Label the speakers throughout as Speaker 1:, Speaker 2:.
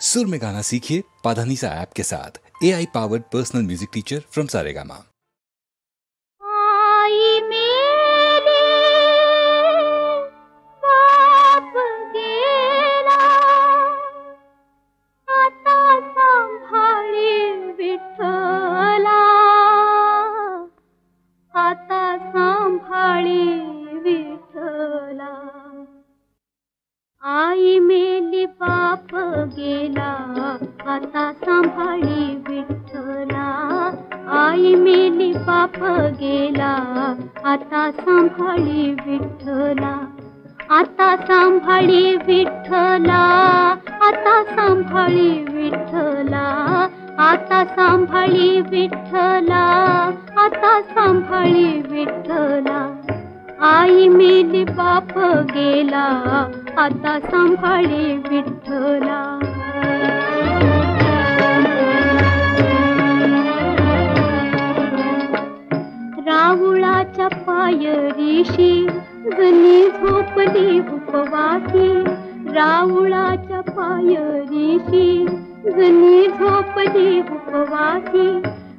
Speaker 1: सुर में गाना सीखिए पाधानीसा ऐप के साथ। AI powered personal music teacher from Saregama.
Speaker 2: आई मेली बाप गेला आता सांभाळी विठ्ठला। आई मेली बाप गेला आता सांभाळी विठ्ठला। आता सांभाळी विठ्ठला, आता सांभाळी विठ्ठला, आता सांभाळी विठ्ठला, आता सांभाळी विठ्ठला। आई मेली बाप गेला आता सांभाळी विठ्ठला। राहुळाच्या पायरीशी जणी झोपली उपवासी। राहुळाच्या पायरीशी जणी झोपली उपवासी।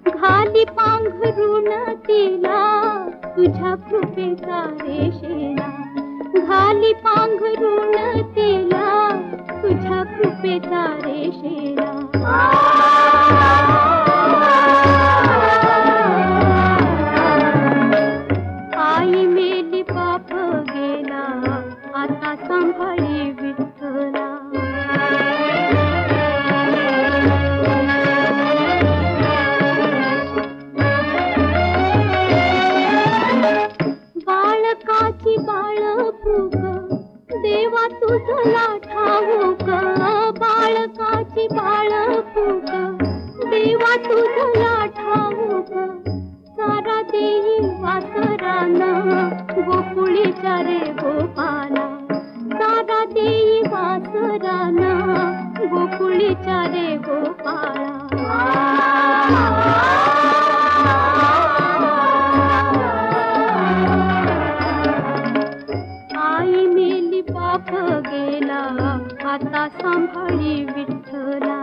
Speaker 2: घाली पांघरून तिला तुझ्या कृपेचा रेषेला। घाली पांघरून तिला तुझ्या कृपेचा रेषेला। आई मेली बाप गेला आता सांभाळी विठ्ठला। बाळकाची बाळफूक देवा तुझला ठाऊक। बाळकाची बाळफूक देवा तुझला ठाऊक। सारा देई वासराना गोकुळीच्या रे गोपाला। सारा देई वासराना गोकुळीच्या रे गोपाला। आई मेली बाप गेला आता सांभाळी विठ्ठला।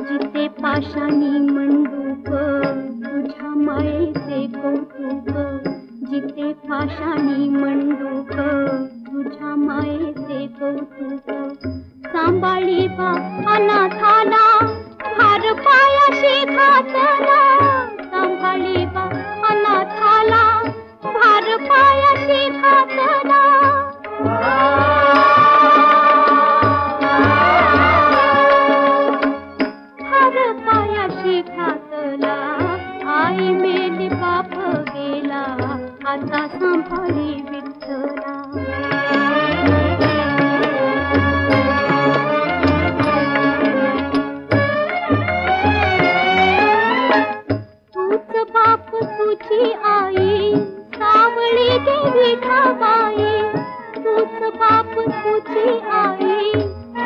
Speaker 2: जिथे पाशाणी मंडूक तुझ्या मायेचे कौतुक। जिथे पाशाणी मंडूक तुझ्या मायेचे कौतुक। सांभाळी बा अनाथाला भार पायाशी घातला। सांभाळी बा अनाथाला भार पायाशी घातला। भार पायाशी घातला। आई मेली बाप गेला आता सांभाळी विठ्ठला। बाप तुझी आई सावळी देवी ठावाई। तूच बाप तुझी आई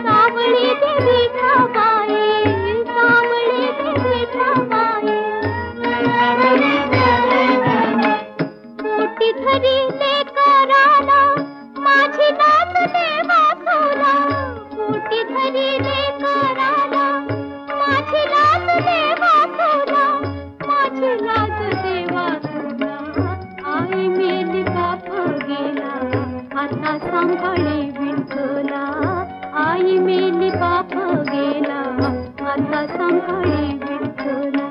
Speaker 2: सावळी देवी ठावाई। सावळी देवी ठावाई। पोटी धरी लेकराला माझी नात देवा तुला। पोटी धरी लेकराला माझी नात देवा तुला। माझी लाज देवा तुला। आई मेली बाप गेला आता सांभाळी विठ्ठला। आई मेली बाप गेला आता सांभाळी विठ्ठला।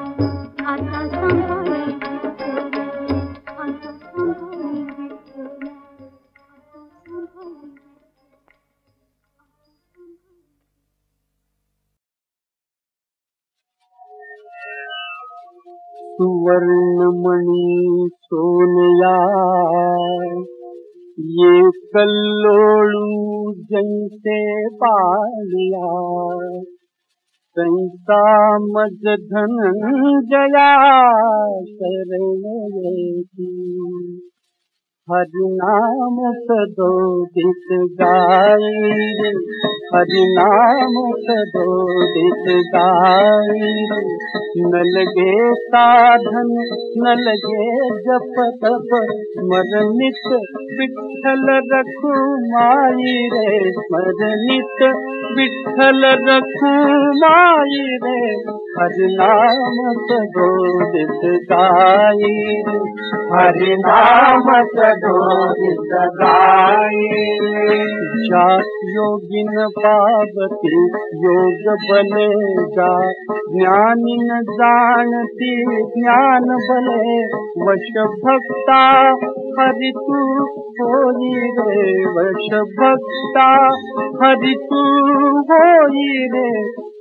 Speaker 2: आता सांभाळी विठ्ठला। आता सांभाळी विठ्ठला। आता सांभाळी।
Speaker 3: सुवर्णमणि सोनया ये कल्लोळू जैसे पालिया। संता मज धनंजया शरण येती। हरि नाम सदोदित गाई रे, हरि नाम सदोदित गाई रे। न लगे साधन न लगे जप तप, स्मरनित विठ्ठल रखुमाई रे, स्मरनित विठ्ठल रखुमाई रे। हरि नाम सदोदित गाई रे, हरि नाम सदोदित गाई रे। जात योगिन पावती योग बलेगा, ज्ञानी न जानती ज्ञान बले। वश भक्ता हरि तू होई रे, वश भक्ता हरि तू होई रे।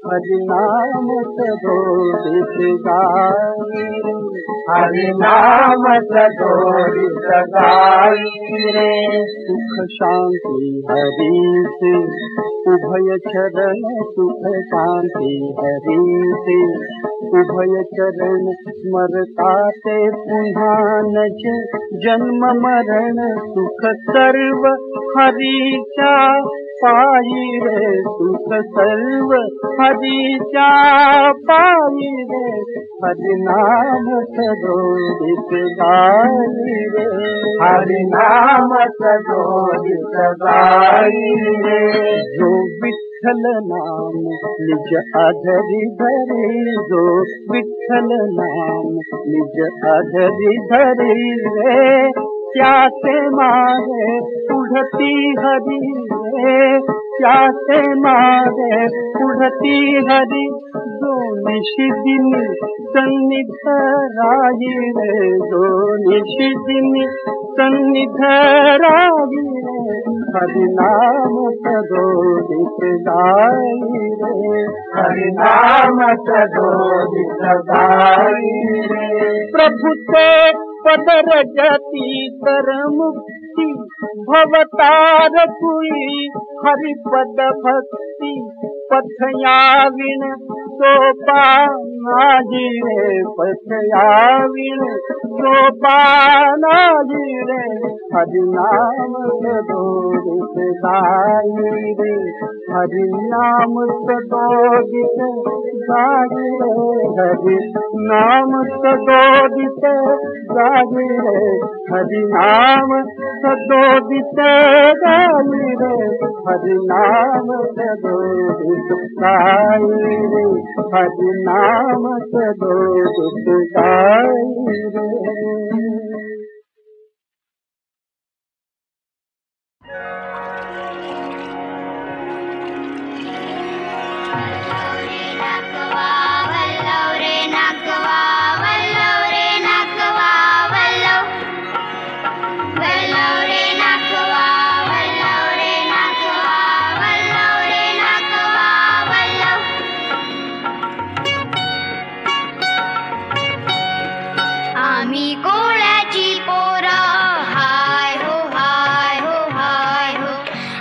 Speaker 3: हरि नाम सदोदित गाई रे, हरि नाम सदोदित गाई रे। सुख शांति हरि से उभय चरण, सुख शांति हरि से उभय चरण। स्मरता ते पुन्हा नज जन्म मरण, सुख सर्व हरीचा पाई रे, सुख सर्व हरीचा पाई रे। हरि नाम सदोदित गाई रे, हरि नाम सदोदित गाई रे। जो विठ्ठल नाम निज अधरि धरे, जो विठ्ठल नाम निज अधरि धरे रे। प्यासे मारे उड़ती हरि रे, प्यासे मारे उड़ती हरि। जो निश दिन सन्निध राही रे, जो निश दिन सन्निध राही रे। हरि नाम सदोदित गाई रे, हरि नाम सदोदित गाई रे। प्रभु ते पद रजती कर मुक्ति, भवतार कुई हरि पद भक्ति। पथयाविण सोपानाजी रे, पथयाविण सोपानाजी रे। हरि नाम सदोदित गाई रे, हरि नाम सदोदित गाई रे, हरि नाम सदोदित गाई रे। हरि नाम सदोदित गाई रे, हरि नाम सदोदित गाई रे, हरि नाम सदोदित गाई रे।
Speaker 2: आम्ही कोळ्याची पोरं, हाय हो हाय हो हाय हो.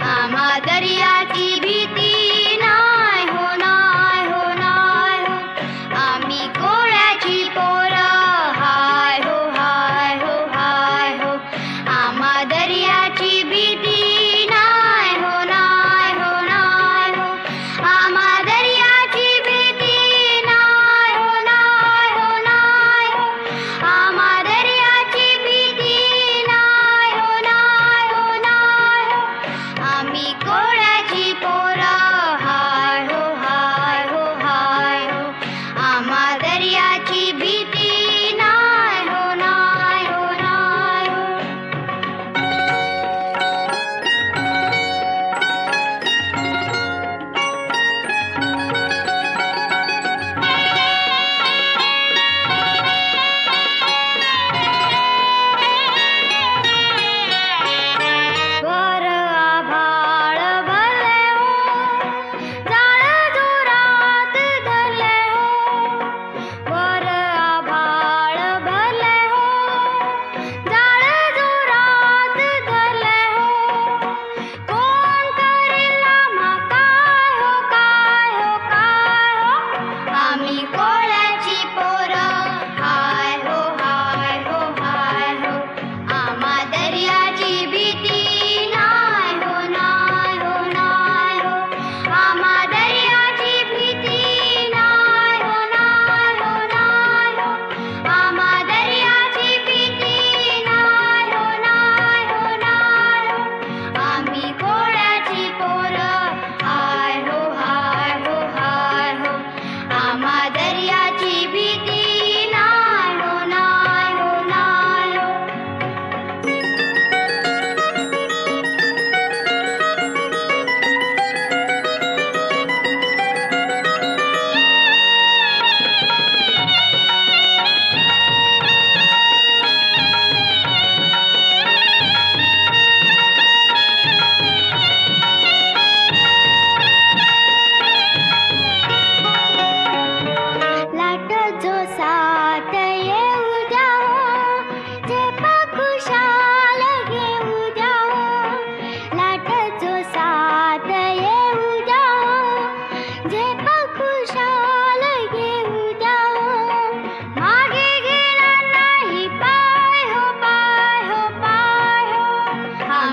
Speaker 2: आम्हा दर्याची भीती नाय हो नाय हो नाय हो. आम्ही कोळ्याची पोरं, हाय हो हाय हो हाय हो. आम्हा दर्याची भीती नाय हो नाय हो नाय हो. आम्हा दर्याची भीती नाय हो नाय हो नाय हो. आम्हा दर्याची भीती नाय हो नाय हो नाय हो. आम्ही कोळ्याची पोरं, हाय हो हाय हो हाय हो. आम्हा दर्याची भीती नाय हो नाय हो नाय हो.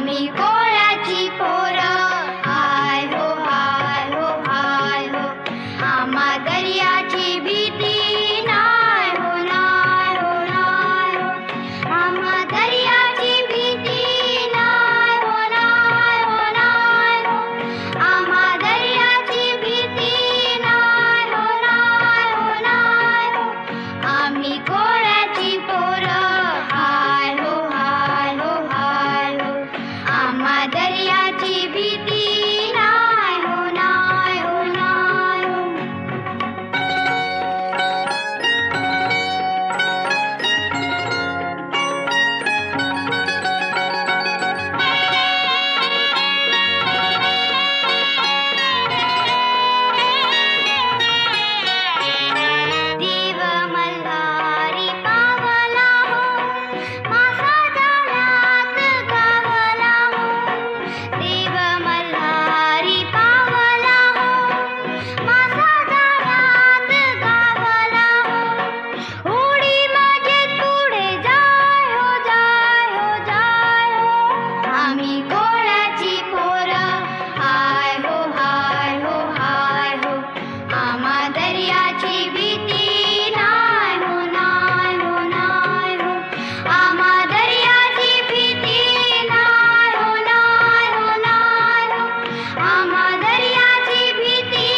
Speaker 2: आम्ही कोळ्याची पोरं हाय हो हाय हो हाय हो आम्हा दर्याची भीती नाय हो नाय हो नाय हो आम्हा दर्याची भीती नाय हो नाय हो नाय हो आम्हा दर्याची भीती नाय हो नाय हो नाय हो आम्ही कोळ्याची पोरं हाय हो हाय हो हाय हो आम्हा दर्याची भीती नाय हो नाय हो नाय हो देव मल्हारी पावला हो मासा जाळ्यात गावला हो देव मल्हारी पावला हो मासा जाळ्यात गावला हो उडी माझे पुढे जाय हो जाय हो जाय हो आम्ही कोळ्याची पोरं हाय हो हाय हो हाय हो आम्हा दर्याची भीती नाय हो नाय हो नाय हो आम्हा दर्याची भीती नाय हो नाय हो नाय हो आम्हा दर्याची भीती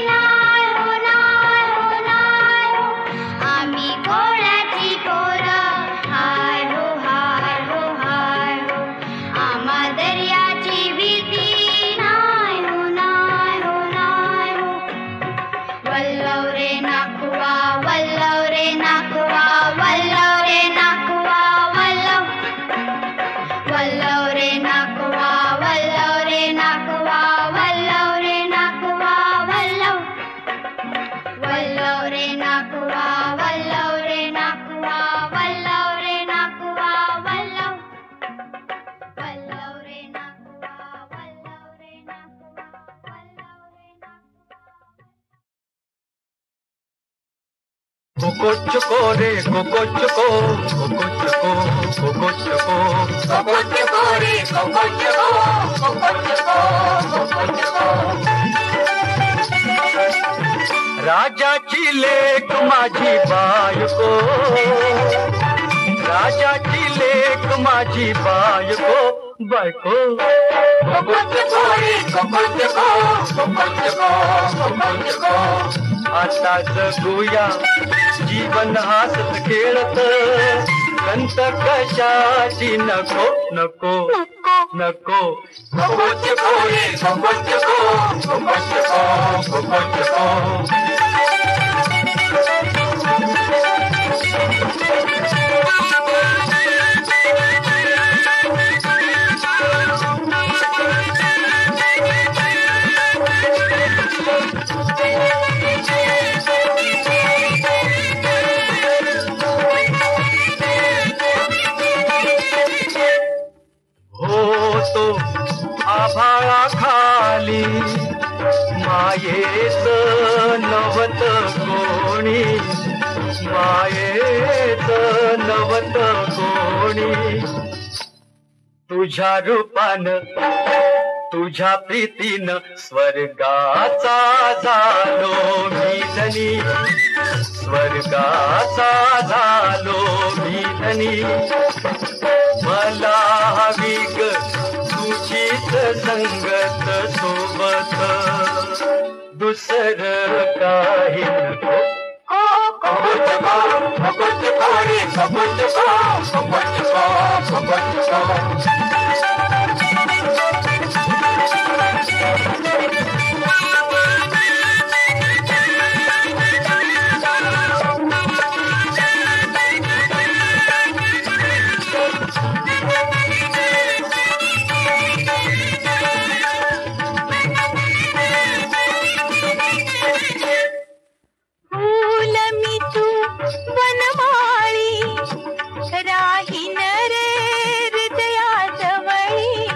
Speaker 2: नाय हो नाय हो नाय हो आम्ही कोळ्याची पोरं हाय हो हाय हो हाय हो आम्हा दर्याची भीती नाय हो नाय हो नाय हो वल्लव रे नाकुवा वल्लव रे नाकुवा वल्लव रे नाकुवा वल्लव वल्लव रे नाकुवा वल्लव रे नाकुवा वल्लव रे नाकुवा वल्लव वल्लव रे नाकुवा वल्लव रे नाकुवा वल्लव रे नाकुवा वल्लव वल्लव रे नाकुवा वल्लव रे नाकुवा वल्लव रे
Speaker 3: कोको चुको रे कोको चुको कोको चुको कोको चुको
Speaker 2: कोको चुको रे कोको चुको कोको चुको कोको चुको
Speaker 3: राजाची लेक माझी बायको राजाची लेक माझी बायको बायको
Speaker 2: कोको चुको रे कोको चुको कोको चुको कोको चुको
Speaker 3: आता जगूया जीवन हसत खेळत कंत कशाची नको नको नको
Speaker 2: कोको चुको रे कोको चुको कोको चुको कोको चुको
Speaker 3: होतो आभाळा खाली मायेच नवत कोणी मायेच नवत कोणी तुझ्या रूपान तुझ्या प्रीतीनं स्वर्गाचा झालो मी धनी स्वर्गाचा झालो मी धनी मला हवी ग तुझीच संगत सोबत दुसरं काही नको
Speaker 2: कोको चुको कोको चुको रे कोको चुको कोको चुको कोको चुको
Speaker 4: वनमाळी राहीन रे हृदयाजवळी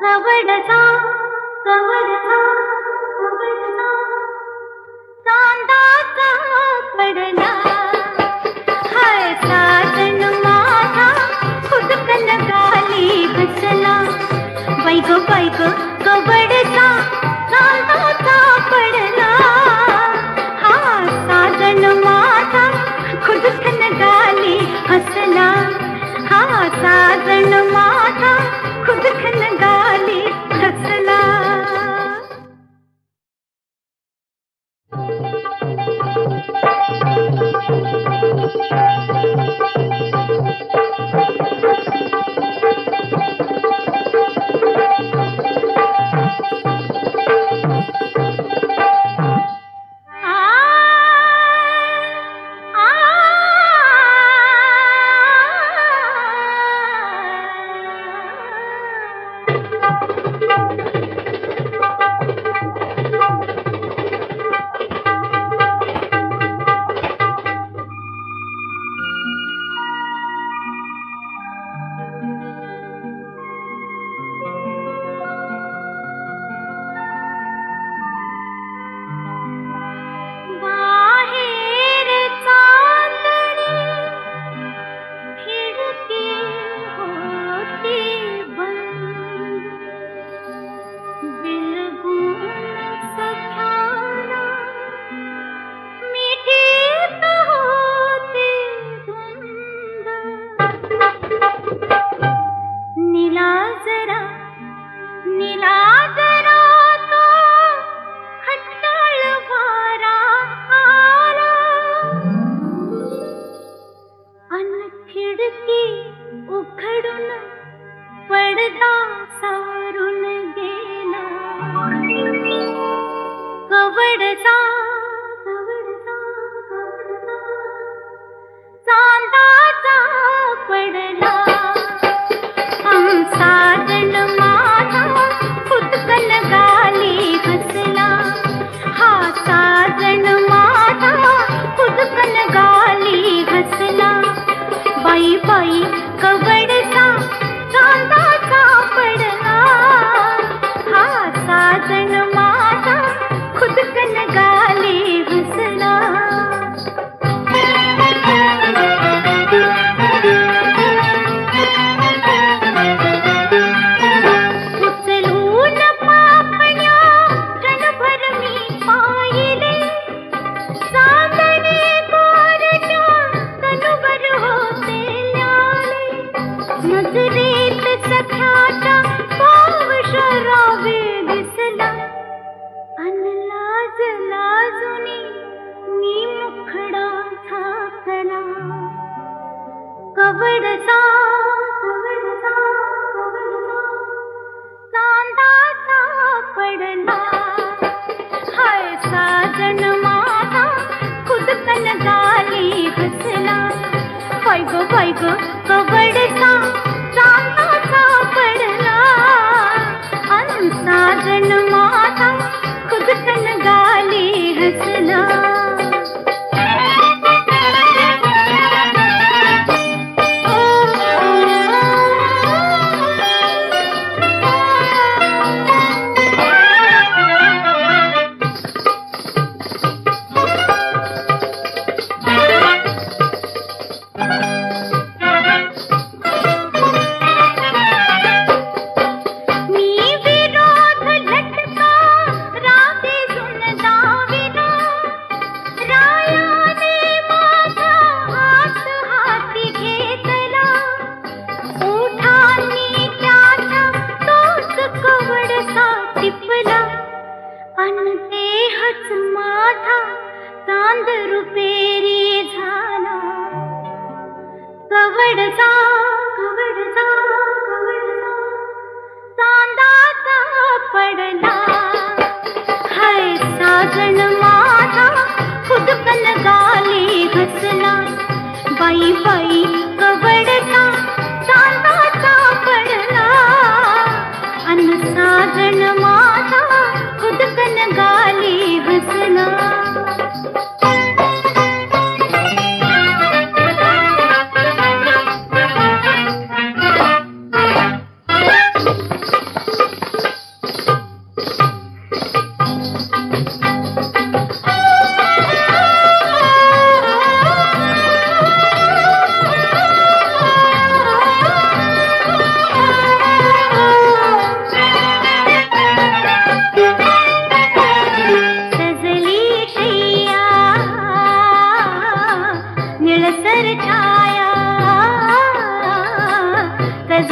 Speaker 2: कवडसा कवडसा कवडसा चांदाचा पडला हाय साजन माझा खुदकन गाली घसला बाई गो कवडसा चांदाचा पडला हा साजन माझा खुदकन गाली हसला हा साजन माझा खुदकन गाली हसला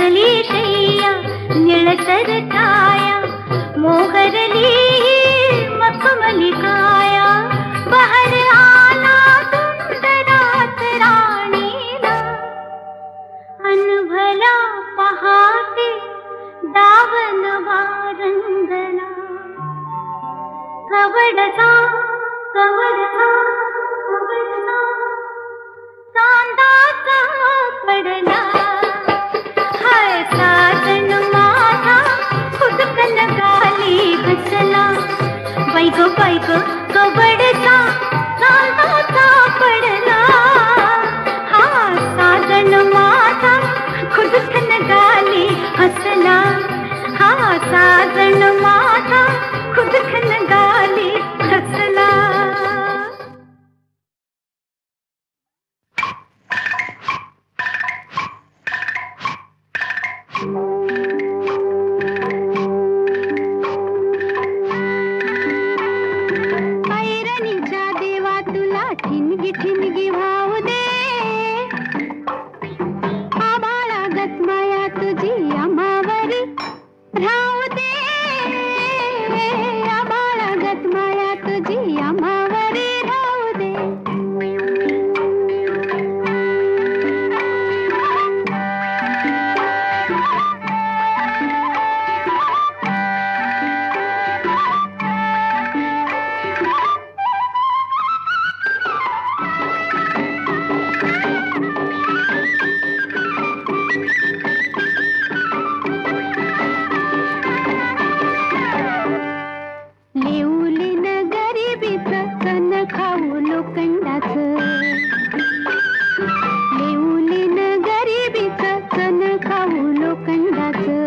Speaker 2: झुलली शैया निळसर छाया मोहरली मखमली काया बहर आला सुंदरात राणीला अनभला पहाटे दावन वारंगला कवडसा कवडसा कवडसा चांदाचा पडला हाय साजन माझा खुदकन गाली घसला बाईक कवडसा चांदाचा पडला हा साजन माझा खुदकन गाली हसला हा साजन माझा खुदकन गाली हसला ऐरणीच्या देवा तुला ठिणगी ठिणगी वाहू दे आबाळागत माया तुझी आम्हावरी राहू दे आबाळागत माया तुझी आम्हावरी राहू दे लेऊलीन गरिबीचं चण खाऊ लोखंडाचं लेऊलीन गरिबीचं चण खाऊ लोखंडाचं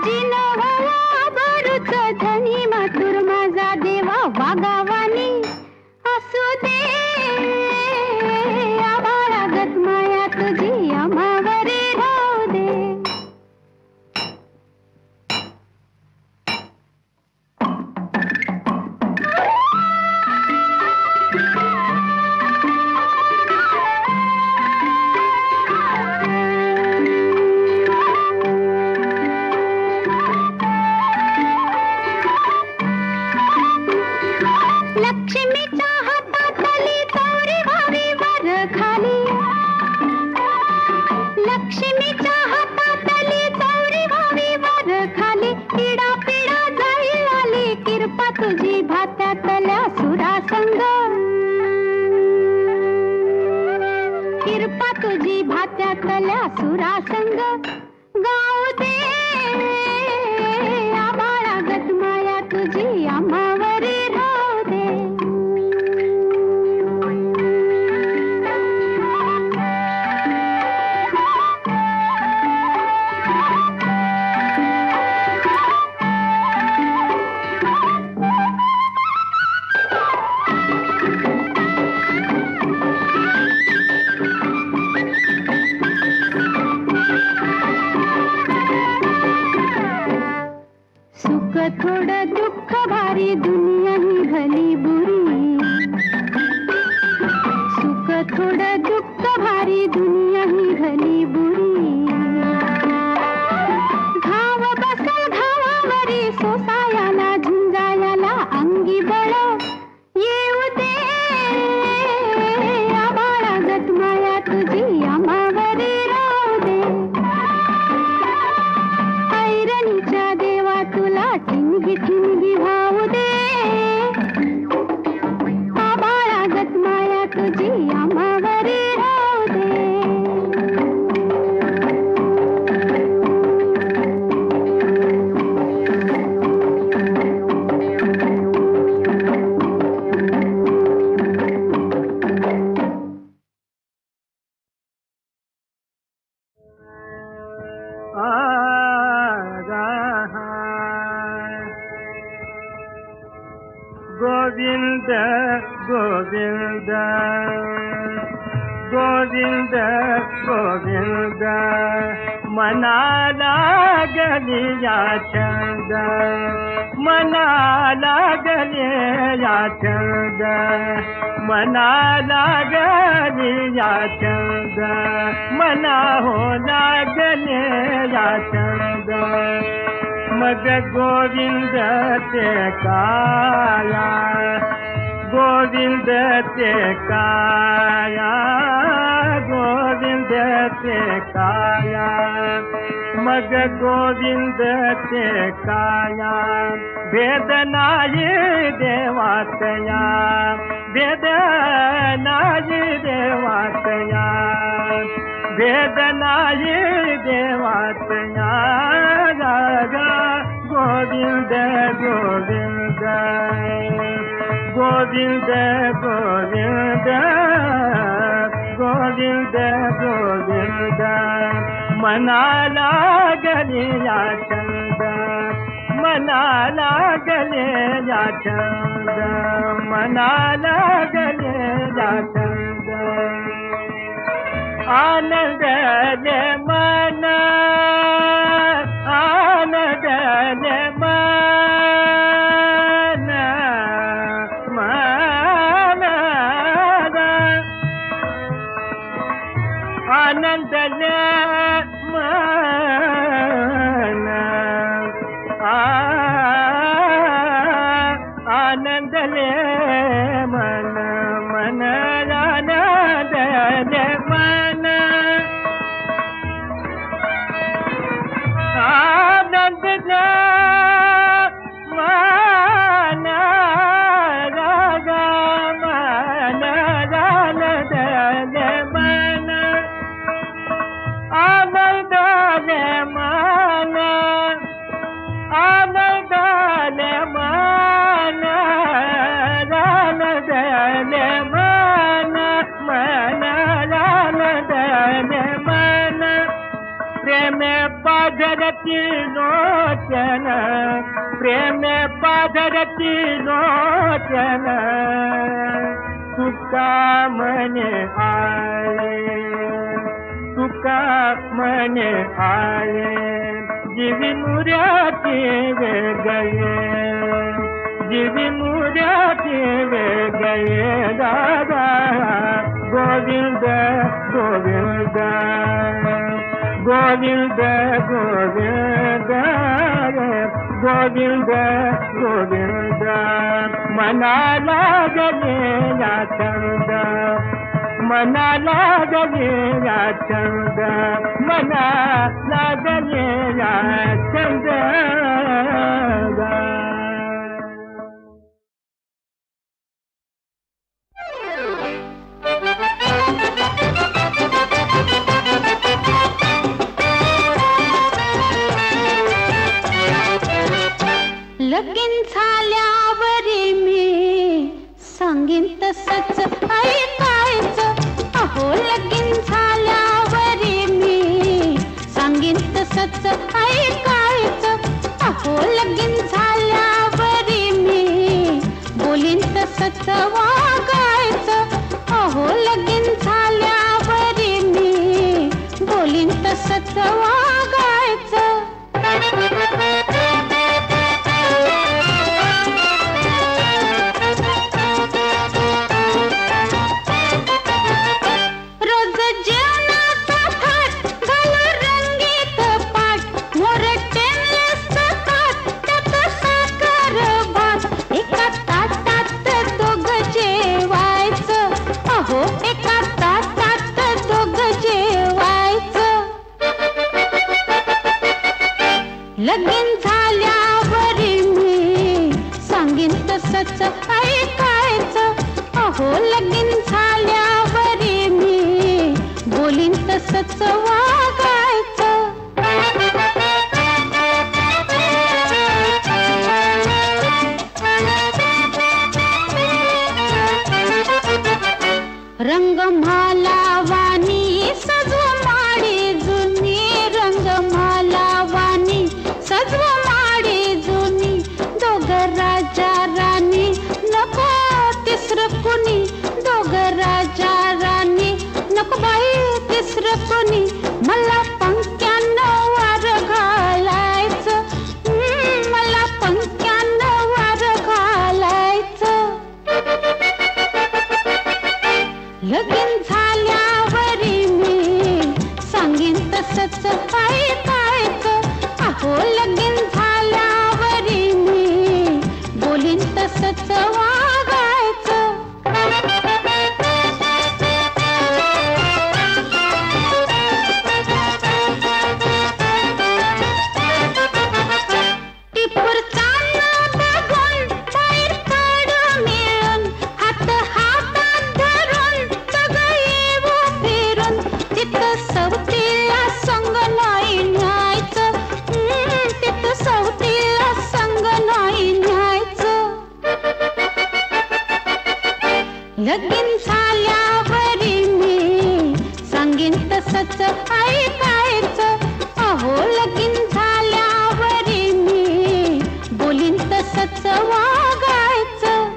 Speaker 2: जिन व्हावा बरूच धनी मातुर माझा देवा वागावानी असू दे आबाळागत माया तुझी आम्हावरी राहू दे लक्ष्मीच्या हातातली चौरी व्हावी वर खाली लक्ष्मीच्या हातातली चौरी व्हावी वर खाली पिडा पिडा जाईल आली किरपा तुझी भात्यातल्या सुरासंग किरपा तुझी भात्यातल्या सुरासंग गाऊ दे आबाळागत माया तुझी आम्हावरी राहू दे सुख थोडं दुःख भारी दुनिया ही भली बुरी सुख थोडं दुःख भारी दुनिया ही भली बुरी घाव बसल घावावरी सोसायाला झुंजायाला अंगी बळ येऊ दे आबाळागत माया तुझी आम्हावरी राहू दे ऐरणीच्या देवा तुला ठिणगी ठिणगी वाहू दे आबाळागत माया तुझी आम्हावरी राहू दे
Speaker 3: गोविंद गोविंद गोविंद गोविंद मनाला
Speaker 4: लागली या छंद मना लागले या छंद मना लागली या छंद मना हो लागले या छंद मग गोविंद ते काया गोविंद ते काया गोविंद ते काया मग गोविंद ते काया वेदनाई देवातया वेदनाई देवातया वेदनाई देवातया गोविंद गोविंद गोविंद गोविंद गोविंद गोविंद मना लागले या छंद मना लागले या छंद मना लागले या छंद आनंदले मन आनंदले मन मन आनंदले मन आनंदले मन मन आनंदले मन आनंदले मन रागा मन आनंदले मन आनंदले मन आनंदले मन आनंदले मन मन आनंदले मन प्रेम पाधरती लोचन प्रेम पाधरती लोचन तुका मने आये तुका मने आये जीवी मुराती वे गए जीवी मुराती वे गए दादा गोविंद गोविंद गोविंद गोविंद गोविंद गोविंद मना लागले या छंद मना लागले या छंद मना लागले या छंद
Speaker 5: लगीन झाल्यावरी मी सांगीन तसंच ऐकायचं अहो लगीन झाल्यावरी मी सांगीन तसंच ऐकायचं अहो लगीन झाल्यावरी मी बोलीन तसंच वागायचं अहो लगीन झाल्यावरी मी बोलीन तसंच वागायचं लगीन झाल्यावरी मी सांगीन तसंच ऐकायचं अहो लगीन झाल्यावरी मी बोलीन तसंच वागायचं रंगमाला वाणी सजव माडी जुनी रंगमाला वाणी सजव माडी जुनी दोघ राजा राणी नको तिसरं कुणी दोघ राजा राणी नको बाई तिसरं कुणी मला लगीन झाल्यावरी मी सांगीन तसंच ऐकायचं. अहो लगीन झाल्यावरी मी बोलीन तसंच वागायचं.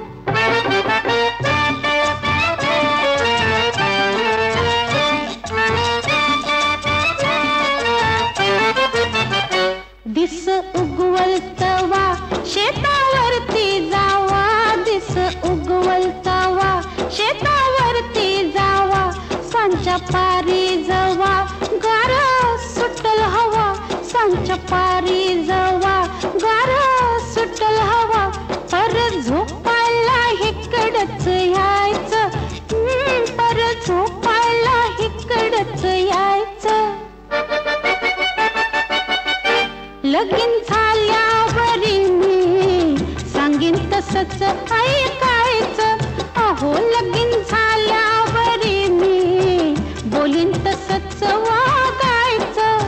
Speaker 5: दिस उगवलतवा शेतावरती जावा, दिस उगवलतवा शेतावरती जावा. सांच्या पारी जवा गार सुटल हवा, सांच्या पारी जवा गार सुटल हवा. परत झोपायला इकडंच यायचं, परत झोपायला इकडंच यायचं. लगीन झाल्यावरी मी सांगीन तसंच ऐकायचं. अहो लगीन झाल्यावरी मी बोलीन तसंच वागायचं.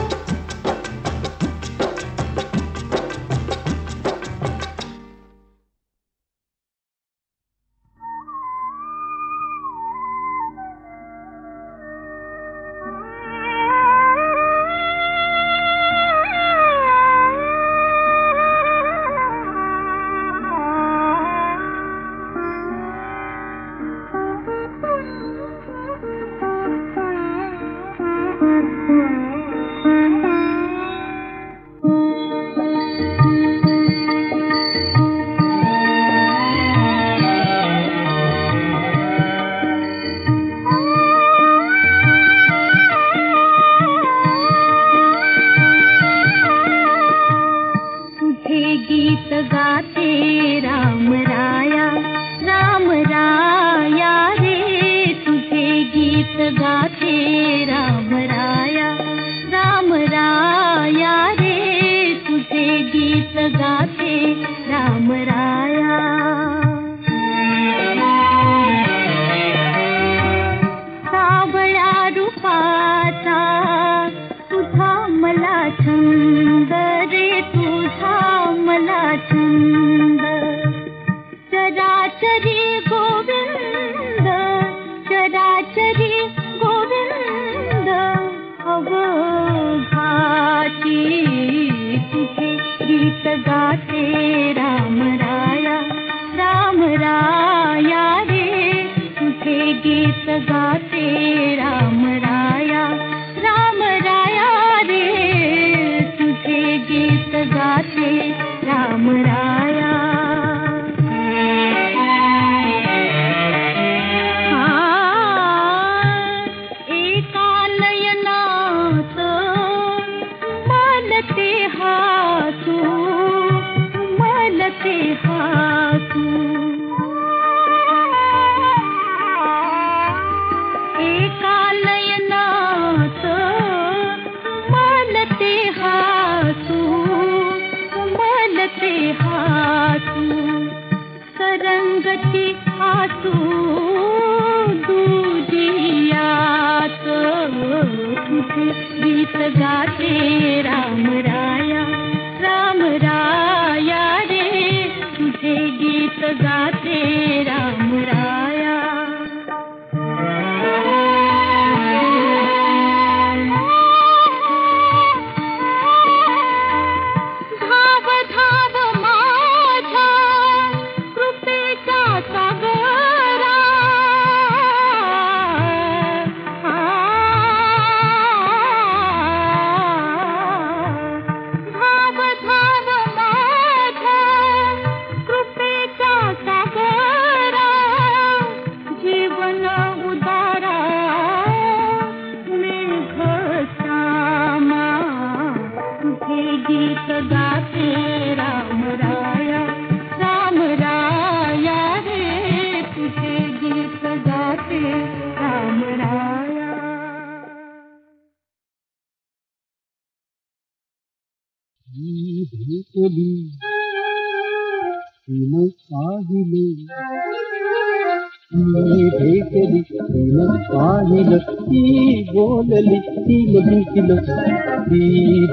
Speaker 4: बोलली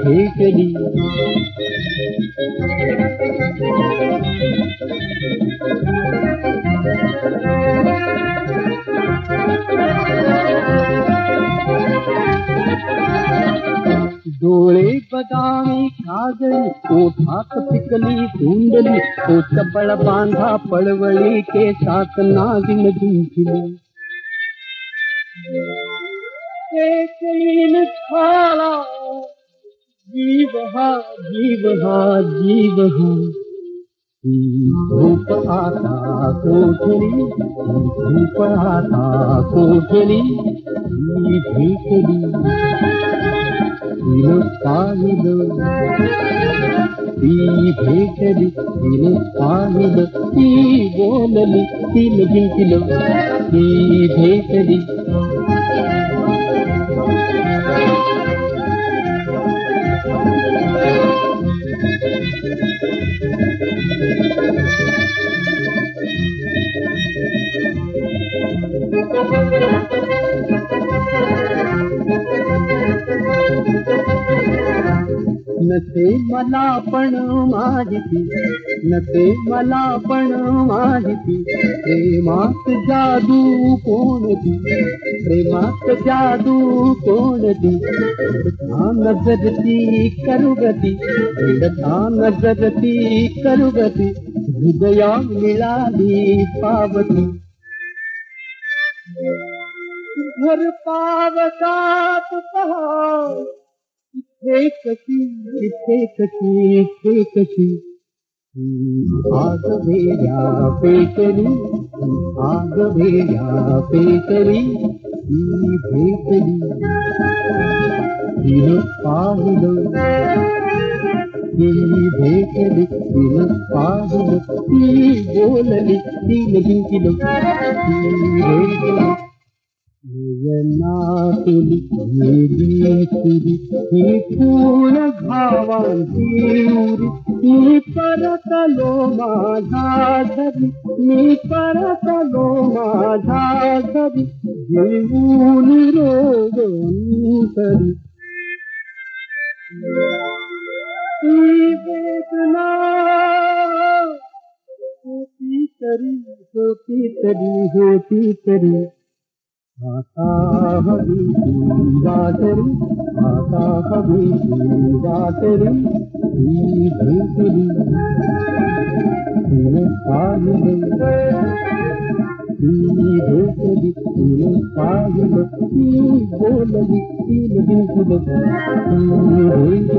Speaker 4: भेटली डोळे बदामी काजळी ओठात पिकली धुंदली तो चपळ बांधा पळवळी केसात नागिन गुंफली एकलीन झाला जीव हा जीव हा जीव हा धूप आता कोठली धूप आता कोठली ही भेटली तिनं पाहिलं ती भेटली तिनं पाहिलं ती बोलली तिनं जिंकलं ती भेटली नसे मला पण माहिती नसे मला पण माहिती प्रेमात जादू कोणती प्रेमात जादू कोणती नजरती करुगती नजरती करुगती हृदया मिळाली पावती घर पावसात पहा इथे कशी आग भेड्या पेटली आग भेड्या पेटली ही भेटली तिनं पाहिलं ही भेटली तिनं पाहिलं ती बोलली तिनं जिंकलं ती भेटली नयनातुली गेली तुरी ही पूर्ण भावांची उरी मी परतलो माझा घरी मी परतलो माझा घरी घेऊन रोग अंतरी ही वेदना होती तरी आता हवी गाजरी आता हवी गाजरी ही भेटली तिनं पाहिलं ही भेटली तिनं पाहिलं ती बोलली तिनं जिंकलं ती